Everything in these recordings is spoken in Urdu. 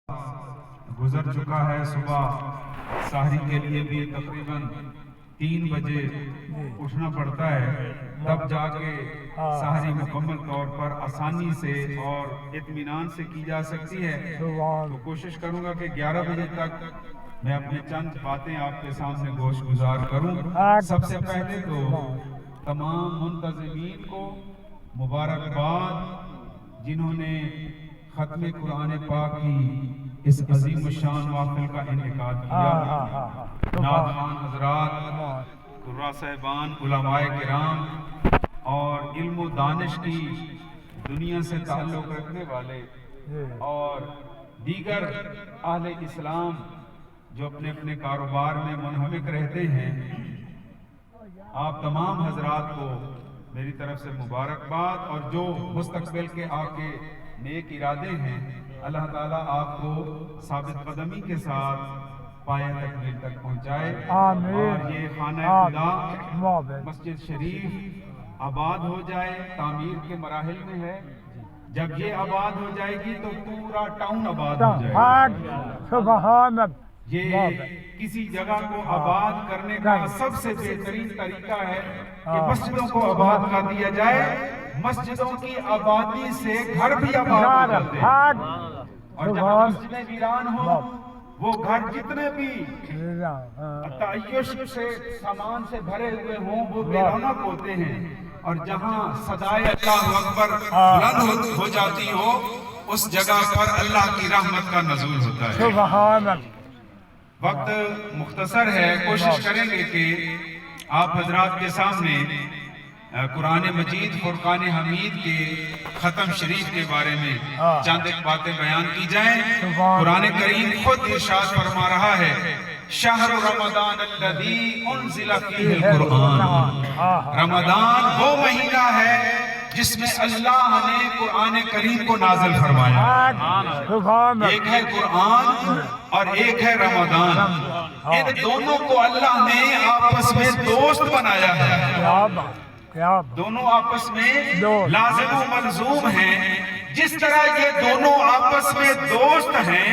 گزر چکا ہے، صبح سحری کے لیے بھی تقریباً 3 بجے اٹھنا پڑتا ہے، تب جا کے سحری مکمل طور پر آسانی سے اور اطمینان سے کی جا سکتی ہے۔ تو کوشش کروں گا کہ 11 بجے تک میں اپنے چند باتیں آپ کے سامنے گوش گزار کروں۔ سب سے پہلے تو تمام منتظمین کو مبارکباد جنہوں نے ختم قرآن پاک کی اس عظیم الشان محفل کا انعقاد کیا۔ نعت خوان حضرات، قراء صاحبان، علماء کرام اور علم و دانش کی دنیا سے تعلق رکھنے والے اور دیگر اہل اسلام جو اپنے اپنے کاروبار میں منہمک رہتے ہیں، آپ تمام حضرات کو میری طرف سے مبارکباد، اور جو مستقبل کے آپ کے نیک ارادے ہیں، اللہ تعالیٰ آپ کو ثابت قدمی کے ساتھ پایہ تکمیل تک پہنچائے۔ اور یہ خانہ خدا مسجد شریف آباد ہو جائے، تعمیر کے مراحل میں ہے، جب یہ آباد ہو جائے گی تو پورا ٹاؤن آباد ہو جائے گا۔ یہ کسی جگہ کو آباد کرنے کا سب سے بہترین طریقہ ہے کہ مسجدوں کو آباد کر دیا جائے۔ مسجدوں کی آبادی سے گھر بھی آباد ہو جاتے ہیں، اور جہاں مسجدیں ویران ہوں، وہ گھر جتنے بھی تعیش سے سامان سے بھرے ہوئے ہوں، وہ بے رونق ہوتے ہیں، اور جہاں صدائے اللہ اکبر بلند ہو جاتی ہو، اس جگہ پر اللہ کی رحمت کا نزول ہوتا ہے۔ سبحان اللہ۔ وقت مختصر ہے، کوشش کریں گے کہ آپ حضرات کے سامنے قرآن مجید فرقان حمید کے ختم شریف کے بارے میں چند ایک باتیں بیان کی جائیں۔ قرآن کریم خود ارشاد فرما رہا ہے، شہر رمضان الذی انزل فیہ القرآن۔ رمضان وہ مہینہ ہے جس میں اللہ نے قرآن کریم کو نازل فرمایا۔ ایک ہے قرآن اور ایک ہے رمضان، ان دونوں کو اللہ نے آپس میں دوست بنایا ہے، دونوں آپس میں لازم و ملزوم ہیں۔ جس طرح یہ دونوں آپس میں دوست ہیں،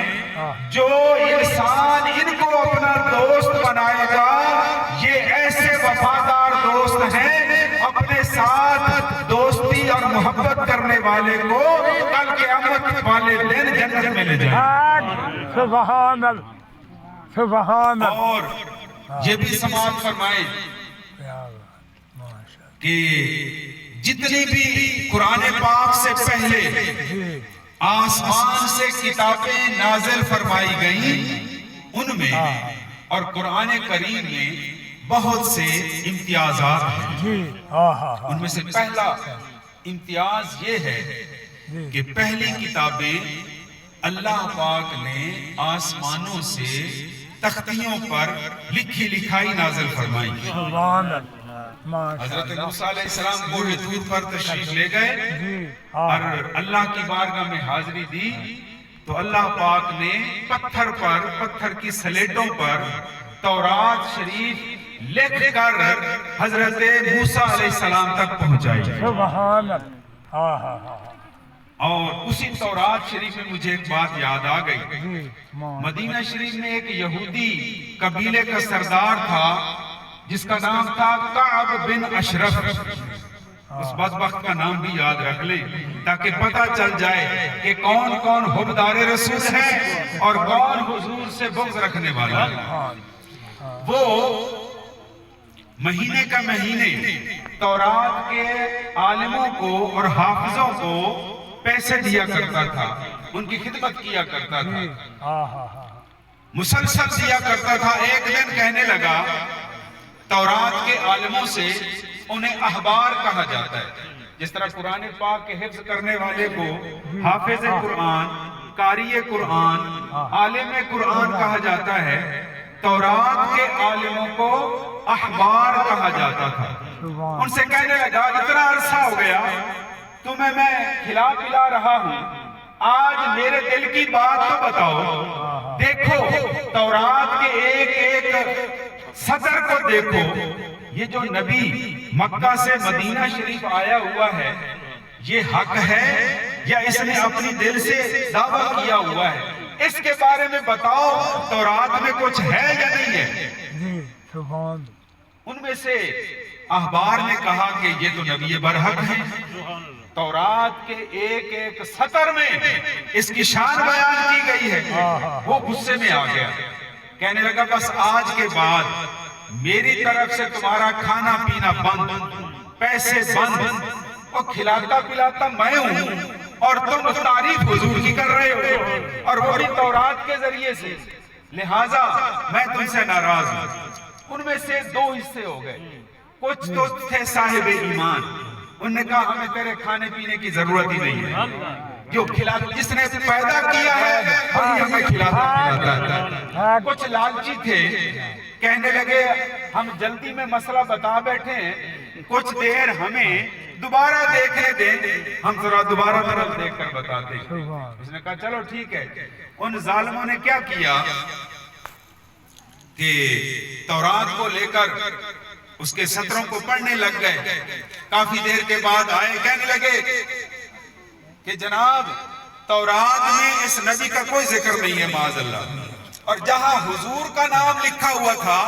جو انسان ان کو اپنا دوست بنائے گا، یہ ایسے وفادار دوست ہیں، اپنے ساتھ دوستی اور محبت کرنے والے کو کل قیامت والے دن جنت میں لے جائیں۔ سبحان اللہ، سبحان اللہ۔ اور یہ بھی سماعت فرمائے کہ جتنی بھی قرآن پاک سے پہلے آسمان سے کتابیں نازل فرمائی گئیں، ان میں اور قرآن کریم میں بہت سے امتیازات ہیں۔ ان میں سے پہلا امتیاز یہ ہے کہ پہلی کتابیں اللہ پاک نے آسمانوں سے تختیوں پر لکھی لکھائی نازل فرمائی۔ حضرت موسیٰ علیہ السلام کوہ طور پر تشریف لے گئے اور اللہ کی بارگاہ میں حاضری دی، تو اللہ پاک نے پتھر کی سلیٹوں پر تورات شریف لکھ کر حضرت موسیٰ علیہ السلام تک پہنچائی۔ سبحان اللہ۔ اور اسی تورات شریف میں مجھے ایک بات یاد آ گئی۔ مدینہ شریف میں ایک یہودی قبیلے کا سردار تھا جس کا نام تھا کعب بن اشرف۔ اس بدبخت کا نام بھی یاد رکھ لیں تاکہ پتہ چل جائے کہ کون کون حبدار رسول ہے اور کون حضور سے بغض رکھنے والا ہے۔ وہ مہینے کا مہینے تورات کے عالموں کو اور حافظوں کو پیسے دیا کرتا تھا، ان کی خدمت کیا کرتا تھا، مسلسل دیا کرتا تھا۔ ایک دن کہنے لگا، تورات کے عالموں سے انہیں احبار کہا جاتا ہے، جس طرح قرآن پاک کے حفظ کرنے والے کو حافظ قرآن، قاری قرآن، عالم قرآن کہا جاتا ہے، تورات کے عالموں کو احبار کہا جاتا تھا۔ ان سے کہنے لگا، اتنا عرصہ ہو گیا تمہیں میں کھلا پلا رہا ہوں، آج میرے دل کی بات تو بتاؤ۔ دیکھو تورات کے ایک ایک صدر کو دیکھو، یہ جو نبی مکہ سے مدینہ شریف آیا ہوا ہے، یہ حق ہے یا اس نے اپنی دل سے دعویٰ کیا ہوا ہے؟ اس کے بارے میں بتاؤ تورات میں کچھ ہے یا نہیں ہے؟ جی سبحان ان میں سے احبار نے کہا کہ یہ تو نبی برحق ہیں، تورات کے ایک ایک سطر میں اس کی شان بیان کی گئی ہے۔ وہ غصے میں آ گیا، کہنے لگا بس آج کے بعد میری طرف سے تمہارا کھانا پینا بند، پیسے بند، اور کھلاتا پلاتا میں ہوں اور تم تعریف حضور کی کر رہے ہو اور وہ بھی تورات کے ذریعے سے، لہٰذا میں تم سے ناراض ہوں۔ ان میں سے دو حصے ہو گئے، کچھ تو تھے صاحب ایمان، انہوں نے کہا ہمیں تیرے کھانے پینے کی ضرورت ہی نہیں ہے، جو کھلاتا جس نے پیدا کیا ہے وہی ہمیں کھلاتا پلاتا ہے۔ کچھ لالچی تھے، کہنے لگے ہم جلدی میں مسئلہ بتا بیٹھے ہیں، کچھ دیر ہمیں دوبارہ دیکھنے دیں، ہم ذرا دوبارہ طرف دیکھ کر بتاتے ہیں۔ اس نے کہا چلو ٹھیک ہے۔ ان ظالموں نے کیا کیا کہ تورات کو لے کر اس کے سطروں کو پڑھنے لگ گئے، کافی دیر کے بعد آئے، کہنے لگے کہ جناب تورات میں اس نبی کا کوئی ذکر نہیں ہے معاذ اللہ، اور جہاں حضور کا نام لکھا ہوا تھا،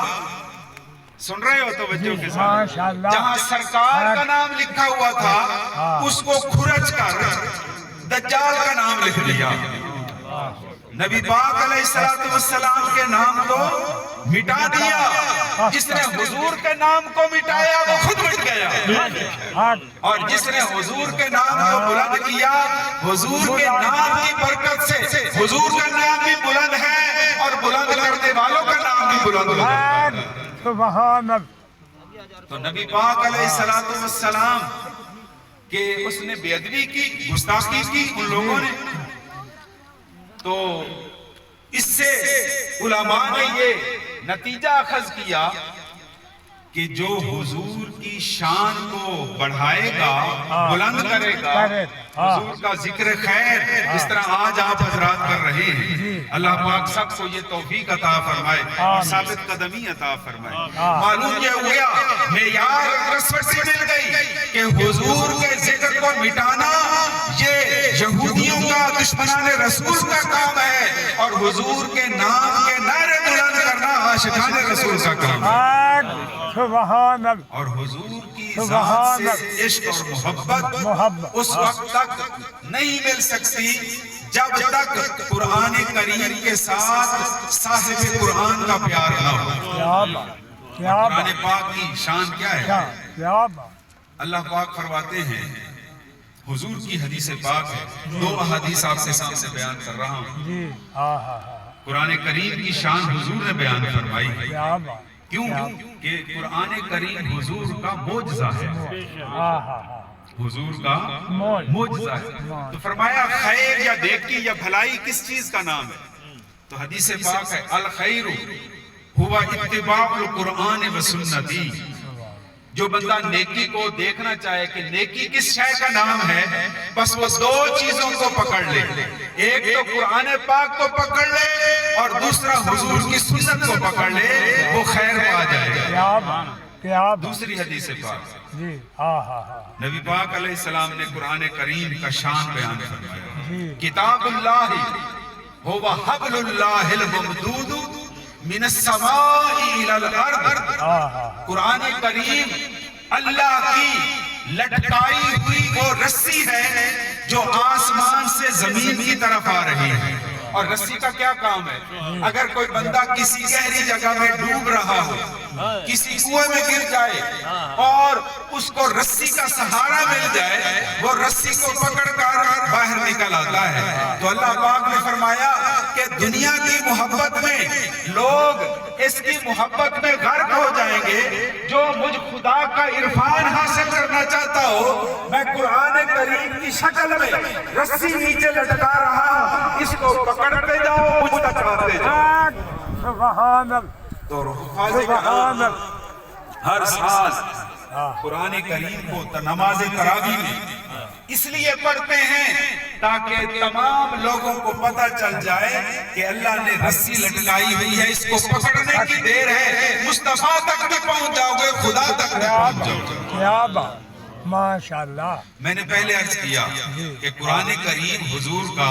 سن رہے ہو توجہ کے ساتھ، جہاں سرکار کا نام لکھا ہوا تھا اس کو کھرچ کر دجال کا نام لکھ دیا، نبی پاک علیہ السلام کے نام کو مٹا دیا۔ جس نے حضور کے نام کو مٹایا وہ خود مٹ گیا، اور جس نے حضور کے نام کو بلند کیا، حضور کے نام کی برکت سے حضور کا نام بھی بلند ہے اور بلند کرنے والوں کا نام بھی بلند ہے۔ سبحان اللہ۔ تو نبی پاک علیہ السلام کہ اس نے بے ادبی کی، گستاخی کی ان لوگوں نے، تو اس سے علماء نے یہ نتیجہ اخذ کیا کہ جو حضور کی شان کو بڑھائے گا، بلند کرے گا، حضور کا ذکر خیر جس طرح آج آپ حضرات کر رہے ہیں، اللہ پاک سب کو یہ توفیق عطا فرمائے اور ثابت قدمی عطا فرمائے۔ معلوم یہ ہوا معیار رسمت سے مل گئی کہ حضور کے ذکر کو مٹانا یہ یہودیوں کا، دشمنان رسول کا کام ہے، اور حضور کے نام کے نعرے بلند کرنا عاشقان رسول کا کام ہے۔ سبحان اللہ۔ اور حضور کی ذات سے عشق اور محبت اس وقت تک نہیں مل سکتی جب تک قرآن کریم کے ساتھ صاحب قرآن کا پیار نہ ہو۔ قرآن پاک کی شان کیا ہے؟ اللہ پاک فرماتے ہیں، حضور کی حدیث پاک ہے، دو احادیث آپ کے سامنے بیان کر رہا ہوں۔ قرآن کریم کی شان حضور نے بیان فرمائی ہے، کیوں کہ قرآن کریم حضور کا معجزہ ہے، حضور کا معجزہ ہے۔ تو فرمایا خیر یا نیکی یا بھلائی کس چیز کا نام ہے؟ تو حدیث پاک ہے الخیر ہوا اتباع القرآن و سنتی۔ جو بندہ نیکی کو دیکھنا چاہے کہ نیکی کس شے کا نام ہے، بس وہ دو چیزوں کو پکڑ لے، ایک تو قرآن پاک کو پکڑ لے اور دوسرا حضور کی سنت کو پکڑ لے، وہ خیر پا جائے گا۔ دوسری حدیث پاک نبی پاک علیہ السلام نے قرآن کریم کا شان بیان فرمایا، کتاب اللہ ہوا حبل اللہ الممدود من السماء الى الارض۔ قرآن کریم اللہ کی لٹکائی ہوئی وہ رسی ہے جو آسمان سے زمین کی طرف آ رہی ہے۔ اور رسی کا کیا کام ہے؟ اگر کوئی بندہ کسی گہری جگہ میں ڈوب رہا ہو، کسی کنویں میں گر جائے اور اس کو رسی کا سہارا مل جائے، وہ رسی کو پکڑ کر باہر نکل آتا ہے۔ تو اللہ پاک نے فرمایا کہ دنیا کی محبت میں لوگ اس کی محبت میں غرق ہو جائیں گے۔ جو مجھ خدا کا عرفان حاصل کرنا چاہتا ہو، میں قرآن کریم کی شکل میں رسی نیچے لٹکا رہا ہوں، اس کو پکڑتے جاؤ، مجھ تک آتے جاؤ۔ سبحان اللہ۔ تو حفاظ کرام ہر سال قرآن کریم کو نماز تراویح میں اس لیے پڑھتے ہیں تاکہ تمام لوگوں کو پتہ چل جائے کہ اللہ نے رسی لٹکائی ہوئی ہے، اس کو پکڑنے کی دیر ہے، مصطفیٰ تک بھی پہنچ جاؤ گے، خدا تک بھی پہنچ جاؤ گے۔ کیا بات، ماشاءاللہ۔ میں نے پہلے عرض کیا کہ قرآن کریم حضور کا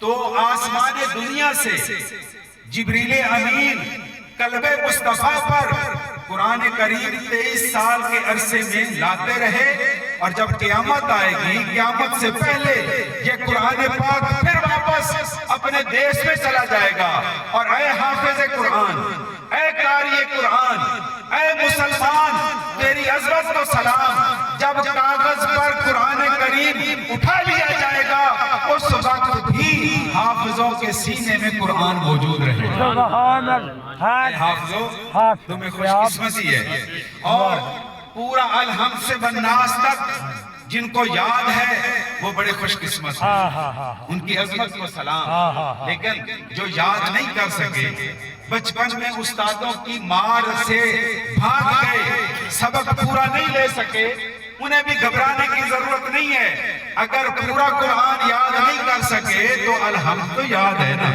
تو آسمان دنیا سے جبریل امین قلب مصطفیٰ پر قرآن کریم 23 سال کے عرصے میں لاتے رہے، اور جب قیامت آئے گی، قیامت سے پہلے یہ قرآن پاک پھر واپس اپنے دیش میں چلا جائے گا۔ اور اے حافظ قرآن، اے قاری قرآن، اے مسلمان، تیری عظمت کو سلام۔ جب کاغذ پر قرآن کریم اٹھا لیا جائے گا، اس وقت بھی حافظوں کے سینے میں قرآن موجود رہے گا۔ سبحان اللہ۔ حافظوں، تمہیں خوش قسمتی ہے۔ اور پورا الحمد سے والناس تک جن کو یاد ہے وہ بڑے خوش قسمت ہیں، ان کی عظمت کو سلام۔ لیکن جو یاد نہیں کر سکے، بچپن میں استادوں کی مار سے بھاگ گئے، سبق پورا نہیں لے سکے، انہیں بھی گھبرانے کی ضرورت نہیں ہے۔ اگر پورا قرآن یاد نہیں کر سکے تو الحمد تو یاد ہے نا۔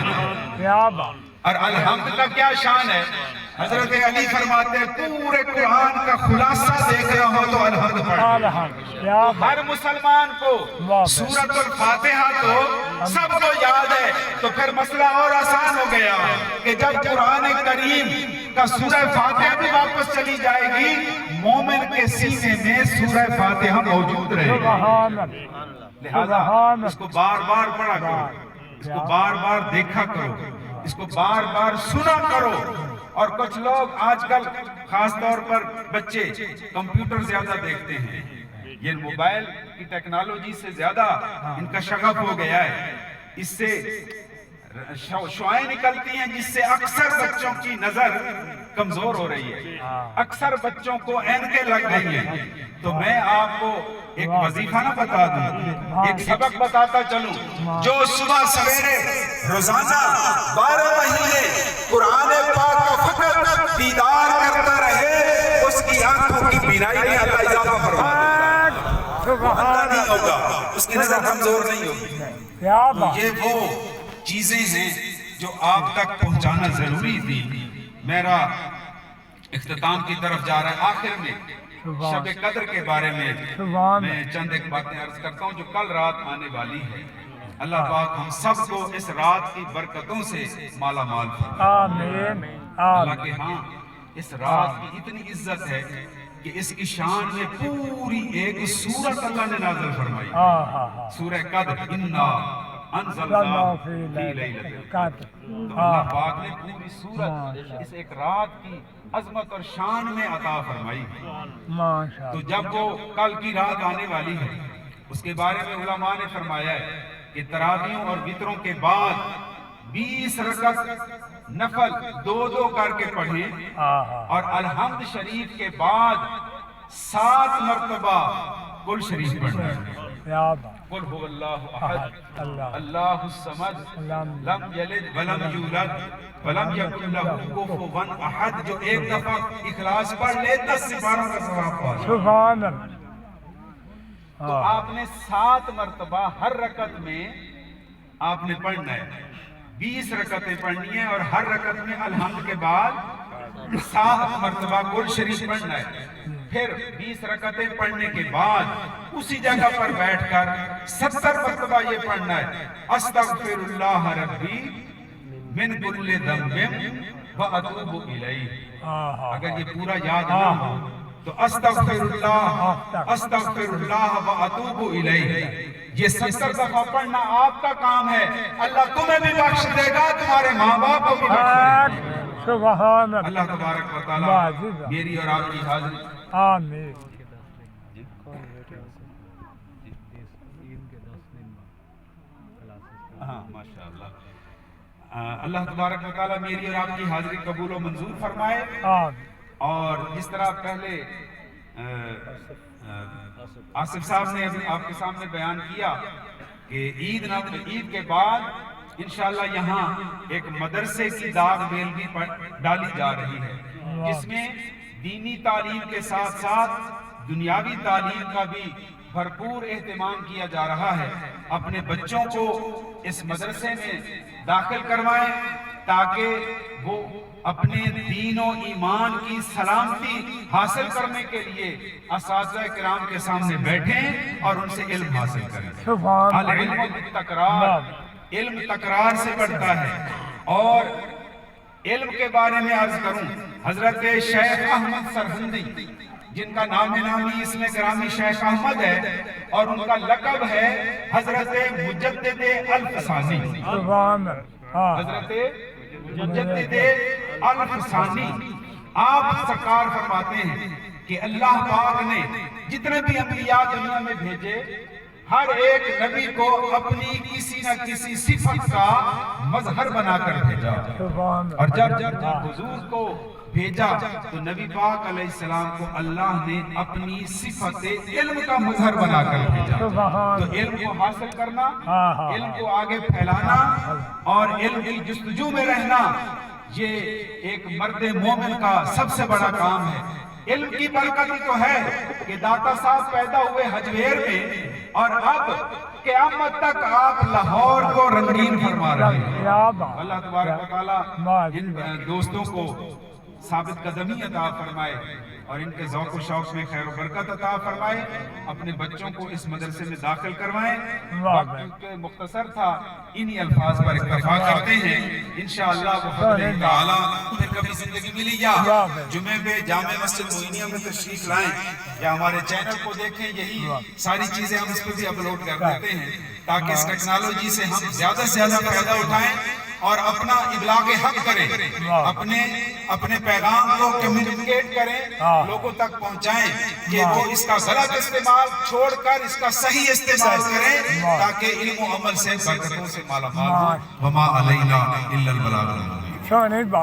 کیا بات! اور الحمد کا کیا شان ہے؟ حضرت علی فرماتے ہیں پورے قرآن کا خلاصہ دیکھ رہا ہو تو الحمد پڑھ۔ ہر مسلمان کو سورۃ الفاتحہ تو سب کو یاد ہے، تو پھر مسئلہ اور آسان ہو گیا کہ جب قرآن کریم کا سورہ فاتحہ بھی واپس چلی جائے گی، مومن کے سینے میں سورہ فاتحہ موجود رہے گی۔ لہذا اس کو بار بار پڑھا کرو، اس کو بار بار دیکھا کرو، اس کو بار بار سنا کرو۔ اور کچھ لوگ آج کل خاص طور پر بچے کمپیوٹر زیادہ دیکھتے ہیں، یہ موبائل کی ٹیکنالوجی سے زیادہ ان کا شغف ہو گیا ہے، اس سے شعائیں نکلتی ہیں جس سے اکثر بچوں کی نظر کمزور ہو رہی ہے، اکثر بچوں کو اینکیں لگ گئی ہیں۔ تو میں آپ کو ایک وظیفہ نہ بتا دوں، ایک سبق بتاتا چلوں۔ جو صبح سویرے روزانہ 12 مہینے قرآن پاک کا فقط دیدار کرتا رہے، اس کی آنکھوں کی بینائی میں اللہ اضافہ فرما دے گا، اللہ نہیں ہوگا، اس کی نظر کمزور نہیں ہوگی۔ یہ وہ چیزیں ہیں جو آپ تک پہنچانا ضروری تھی۔ میرا اختتام کی طرف جا رہا ہے۔ آخر میں شب قدر کے بارے میں میں چند ایک باتیں عرض کرتا ہوں جو کل رات آنے والی ہے۔ اللہ پاک ہم سب کو اس رات کی برکتوں سے مالا مال فرمائے۔ آمین۔ اللہ کے ہاں اس رات کی اتنی عزت ہے کہ اس کی شان میں پوری ایک سورت اللہ نے نازل فرمائی، سورہ قدر، انا انزلناہ فی لیلۃ القدر۔ تو اللہ پاک نے پوری سورت اس ایک رات کی عظمت اور شان میں عطا فرمائی۔ تو جب وہ کل کی رات آنے والی ہے، اس کے بارے میں علماء نے فرمایا ہے کہ تراویحوں اور وتروں کے بعد 20 رکعت نفل 2 کر کے پڑھیں، اور الحمد شریف کے بعد 7 مرتبہ کل شریف پڑھنا ہے۔ قل هو اللہ احد اللہ الصمد لم یلد ولم یولد ولم یکن لہ کفوا احد۔ جو ایک دفعہ اخلاص پڑھ لے 10 سپاروں کا ثواب پا جائے۔ سبحان اللہ۔ تو آپ نے 7 مرتبہ ہر رکعت میں آپ نے پڑھنا ہے، 20 رکعتیں پڑھنی ہیں، اور ہر رکعت میں الحمد کے بعد 7 مرتبہ کل شریف پڑھنا ہے۔ پھر 20 رکعتیں پڑھنے کے بعد اسی جگہ پر بیٹھ کر 70 مرتبہ یہ پڑھنا ہے، استغفر اللہ ربی من کل ذنب واتوب الیہ۔ اگر یہ پورا یاد نہ ہو تو استغفر اللہ واتوب الیہ، یہ 70 دفعہ پڑھنا آپ کا کام ہے۔ اللہ تمہیں بھی بخش دے گا، تمہارے ماں باپ کو بھی بخش دے گا۔ سبحان اللہ۔ اللہ تبارک و تعالی میری اور آپ کی حاضری آمین۔ ہاں ماشاءاللہ، اللہ تبارک و تعالی میری اور آپ کی حاضری قبول و منظور فرمائے۔ اور جس طرح پہلے آصف صاحب نے آپ کے سامنے بیان کیا کہ عید کے بعد انشاءاللہ یہاں ایک مدرسے کی داغ بیل بھی ڈالی جا رہی ہے، جس میں دینی تعلیم کے ساتھ ساتھ دنیاوی تعلیم کا بھی بھرپور اہتمام کیا جا رہا ہے۔ اپنے بچوں کو اس مدرسے میں داخل کروائیں تاکہ وہ اپنے دین و ایمان کی سلامتی حاصل کرنے کے لیے اساتذہ کرام کے سامنے بیٹھیں اور ان سے علم حاصل کریں۔ العلم بالتکرار علم تکرار سے بڑھتا ہے. اور علم کے بارے میں عرض کروں، حضرت شیخ احمد سرہندی، جن کا نام نامی اس میں گرامی شیخ احمد ہے، اور ان کا لقب ہے حضرت مجدد الفسانی. سبحان اللہ. حضرت مجدد الفسانی آپ سرکار فرماتے ہیں کہ اللہ پاک نے جتنے بھی انبیاء دنیا میں بھیجے، ہر ایک نبی کو اپنی کسی نہ کسی صفت کا مظہر بنا کر بھیجا. سبحان اور اللہ. جب حضور کو بھیجا تو نبی پاک علیہ السلام کو اللہ نے اپنی صفت علم کا مظہر بنا کر بھیجا. سبحان تو علم کو حاصل کرنا، ہاں. علم کو آگے پھیلانا اور علم کی جستجو میں رہنا، یہ ایک مرد مومن کا سب سے بڑا کام ہے. علم کی برکت ہی تو ہے کہ داتا صاحب پیدا ہوئے حجویر میں، اور اب قیامت تک آپ لاہور کو رنگین فرما رہے ہیں. کیا بات. اللہ تبارک و تعالی ان دوستوں کو ثابت قدمی عطا فرمائے اور ان کے ذوق و شوق میں خیر و برکت عطا فرمائے. اپنے بچوں کو اس مدرسے میں داخل کروائیں. وقت کیونکہ مختصر تھا، انہی الفاظ پر اکتفا کرتے ہیں. انشاءاللہ بفضل تعالی پھر کبھی زندگی ملی یا جمعے پہ جامع مسجد موئینیہ میں تشریف لائیں یا ہمارے چینل کو دیکھیں. یہی ساری چیزیں ہم اس پہ بھی اپلوڈ کر دیتے ہیں تاکہ اس ٹیکنالوجی سے ہم زیادہ سے زیادہ فائدہ اٹھائیں اور اپنا ابلاغ حق کریں، اپنے پیغام کو کمیونیکیٹ کریں، لوگوں تک پہنچائیں کہ وہ اس کا غلط استعمال چھوڑ کر اس کا صحیح استعمال کریں تاکہ علم و عمل سے برکتوں سے مالا مال ہو. وما علینا الا البلاغ المبین. شاہ نہیں بات.